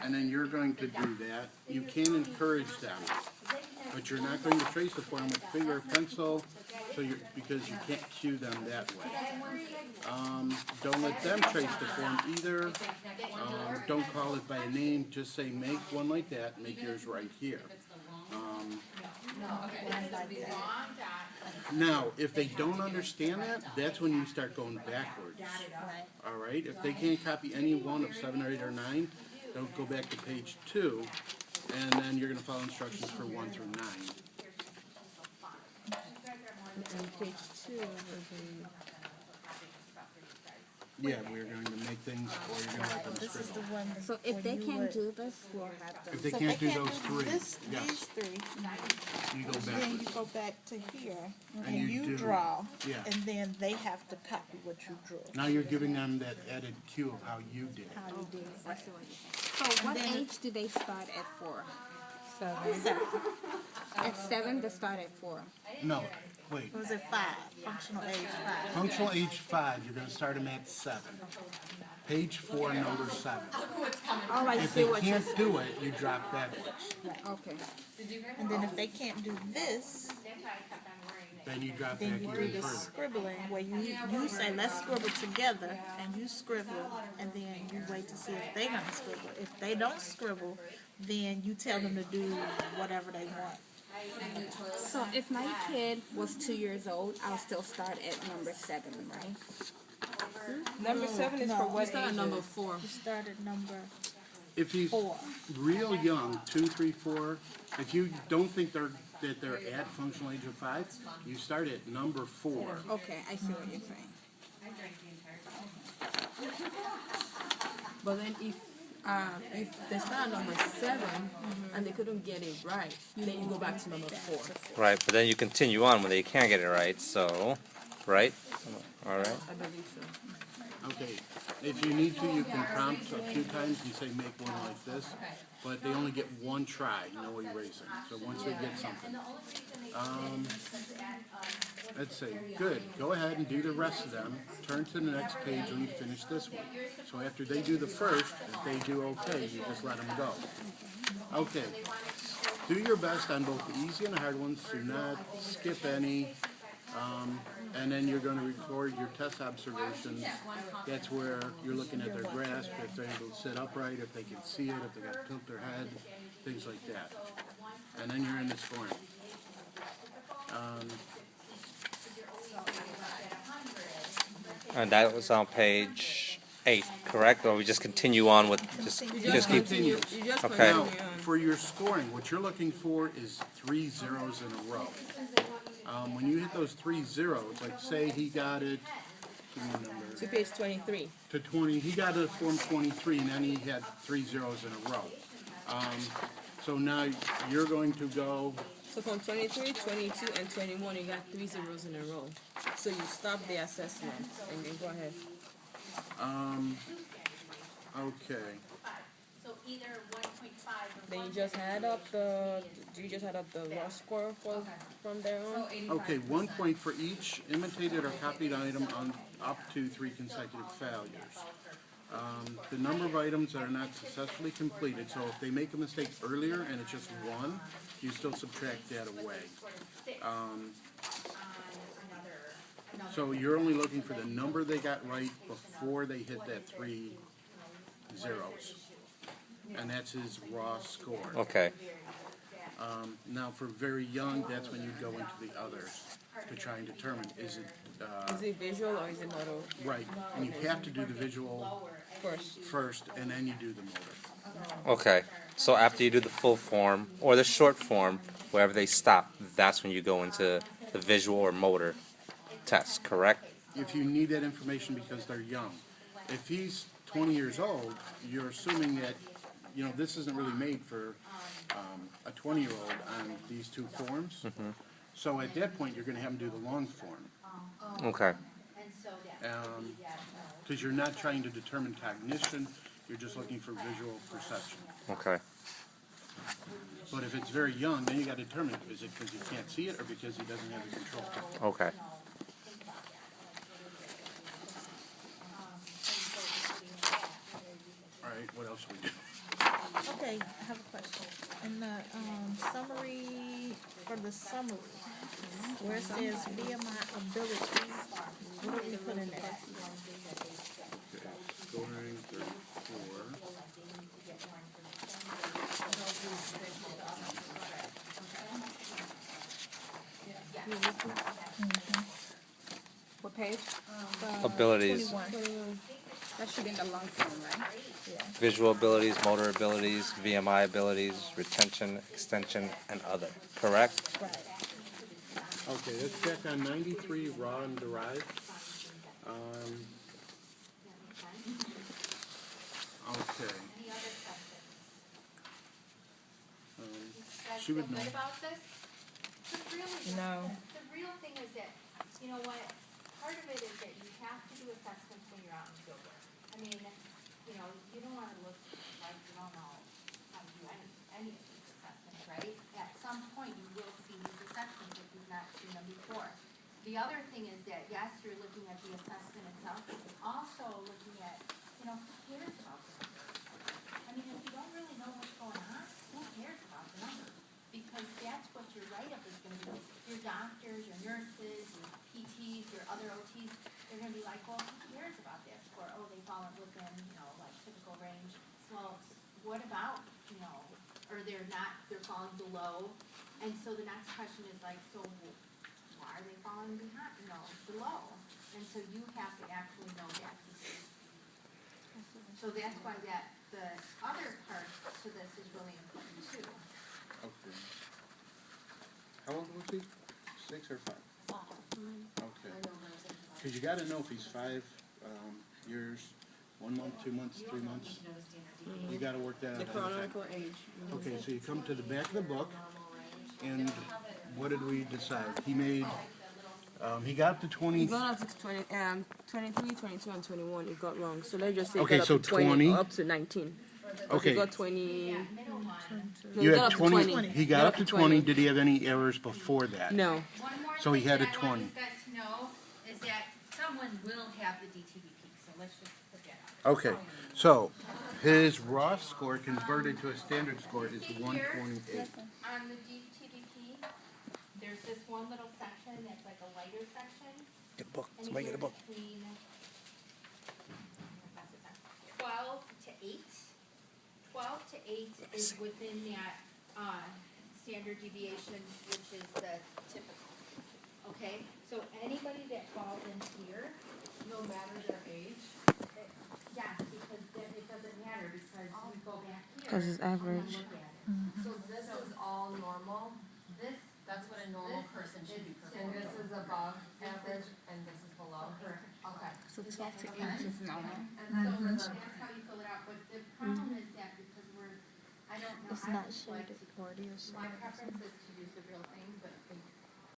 and then you're going to do that. You can encourage them, but you're not going to trace the form with finger or pencil, so because you can't cue them that way. Don't let them trace the form either. Don't call it by a name. Just say, make one like that. Make yours right here. Now, if they don't understand that, that's when you start going backwards. All right? If they can't copy any one of 7 or 8 or 9, don't go back to page 2, and then you're going to follow instructions for 1 through 9. On page 2 will be... Yeah, we're going to make things, or you're going to let them This is the scribble. one. So if they can't do this, we'll have to. If they So can't do can't those three, these yes, three, you go then you backwards. go back to here, And and you you do. draw, Yeah. and then they have to copy what you drew. Now you're giving them that added cue of how you did it. How you did it. I see what you're saying. So what age do they start at 4? 7. At 7, they start at 4. No, wait. Was it 5? Functional age 5. Functional age 5, you're going to start them at 7. Page 4, number 7. Oh, I If see they what you're can't saying. do it, you drop backwards. Okay. And then if they can't do this, Then you drop then back you do even the further. scribbling, where you say, let's scribble together, and you scribble, and then you wait to see if they're gonna scribble. If they don't scribble, then you tell them to do whatever they want. So if my kid was 2 years old, I'll still start at number 7, right? Number 7 is for what age? Number 4. You start at number If he's 4. real young, 2, 3, 4, if you don't think they're at functional age of 5, you start at number 4. Okay, I see what you're saying. But then if they start at number 7 and they couldn't get it right, then you go back to number 4. Right, but then you continue on when they can't get it right, so, right? All right. I believe so. Okay, if you need to, you can prompt a few times and say make one like this, but they only get one try, no erasing. So once they get something. Let's see, good. Go ahead and do the rest of them. Turn to the next page when you finish this one. So after they do the first, if they do okay, you just let them go. Okay, do your best on both the easy and the hard ones. Do not skip any. And then you're going to record your test observations. That's where you're looking at their grasp, if they're able to sit upright, if they can see it, if they got to tilt their head, things like that. And then you're in the scoring. And that was on page 8, correct? Or we just continue on with just keep. Continue. You just Okay. Now, continue on. for your scoring, what you're looking for is 3 zeros in a row. When you hit those 3 zeros, like say he got it, give me a number, To page 23. to 20, he got it form 23, and then he had 3 zeros in a row. So now you're going to go, So from 23, 22, and 21, you got 3 zeros in a row. So you stop the assessment and then go ahead. okay. Then you just add up the. Do you just add up the raw score from there on? Okay, 1 point for each imitated or copied item on up to 3 consecutive failures. The number of items that are not successfully completed, so if they make a mistake earlier and it's just 1, you still subtract that away. So you're only looking for the number they got right before they hit that 3 zeros. And that's his raw score. Okay. Now, for very young, that's when you go into the others to try and determine, is it Is it visual or is it motor right? And you have to do the visual first? and then you do the motor. Okay. So after you do the full form or the short form, wherever they stop, that's when you go into the visual or motor test, correct? If you need that information because they're young. If he's 20 years old, you're assuming that, you know, this isn't really made for a 20-year-old on these 2 forms. So at that point, you're going to have him do the long form. Okay. Because you're not trying to determine cognition, you're just looking for visual perception. Okay. But if it's very young, then you got to determine, is it because he can't see it or because he doesn't have the control? Okay. All right, what else should we do? Okay, I have a question. In the summary, for the summary, where it says VMI abilities, what do we put in there? Scoring 34. What page? Abilities, 21. That should be in the long form, right? visual abilities, motor abilities, VMI abilities, retention, extension, and other. Correct? Right. Okay, let's check on 93 raw and derived. Okay. She would know. Good about this? No. The real thing is that, you know what, part of it is that you have to do assessments when you're out in field work. I mean, you know, you don't wanna look like you don't know how to do any of these assessments, right? At some point, you will see these assessments if you've not seen them before. The other thing is that, yes, you're looking at the assessment itself, but you're also looking at, you know, who cares about the numbers? I mean, if you don't really know what's going on, who cares about the numbers? Because that's what your write-up is gonna be. Your doctors, your nurses, your PTs, your other OTs, they're gonna be like, well, who cares about that score? Oh, they fall within, you know, like typical range. Well, what about, you know, or they're falling below? And so the next question is like, so why are they falling behind, you know, below? And so you have to actually know that piece. So that's why the other part to this is really important too. Okay. How old was he? 6 or 5? Okay. Because you got to know if he's 5 years, 1 month, 2 months, 3 months. You got to work that out. The ahead of time. chronological age. Okay, so you come to the back of the book, and what did we decide? He made. He got up to 20. He got up to 20, 23, 22, and 21. He got wrong. So let's just say Okay, he got so up to 20, 20. or up to 19. Okay. He got 20. No, You he got had up to 20. He got up to 20. Did he have any errors before that? No. One more So he thing had that a I want 20. you guys to know is that someone will have the DTVP, so let's just put that out. Okay, so his raw score converted to a standard score is See 128. here, on the DTVP, there's this one little section that's like a lighter section. Get a book. And Somebody get a book. between 12 to 8. 12 to 8 is within that standard deviation, which is the typical. Okay, so anybody that falls in here, no matter their age, yes, because then it doesn't matter because we go back here. 'Cause it's average. and look at it. So this is all normal, This, that's what a normal person should be performing. And this is above average, and this is below? correct. Okay. So 12 to 8 is normal. And so that's how you fill it out, but the problem is that because I don't know, It's I not just like shaded to, or it is my shaded. preference is to use the real thing, but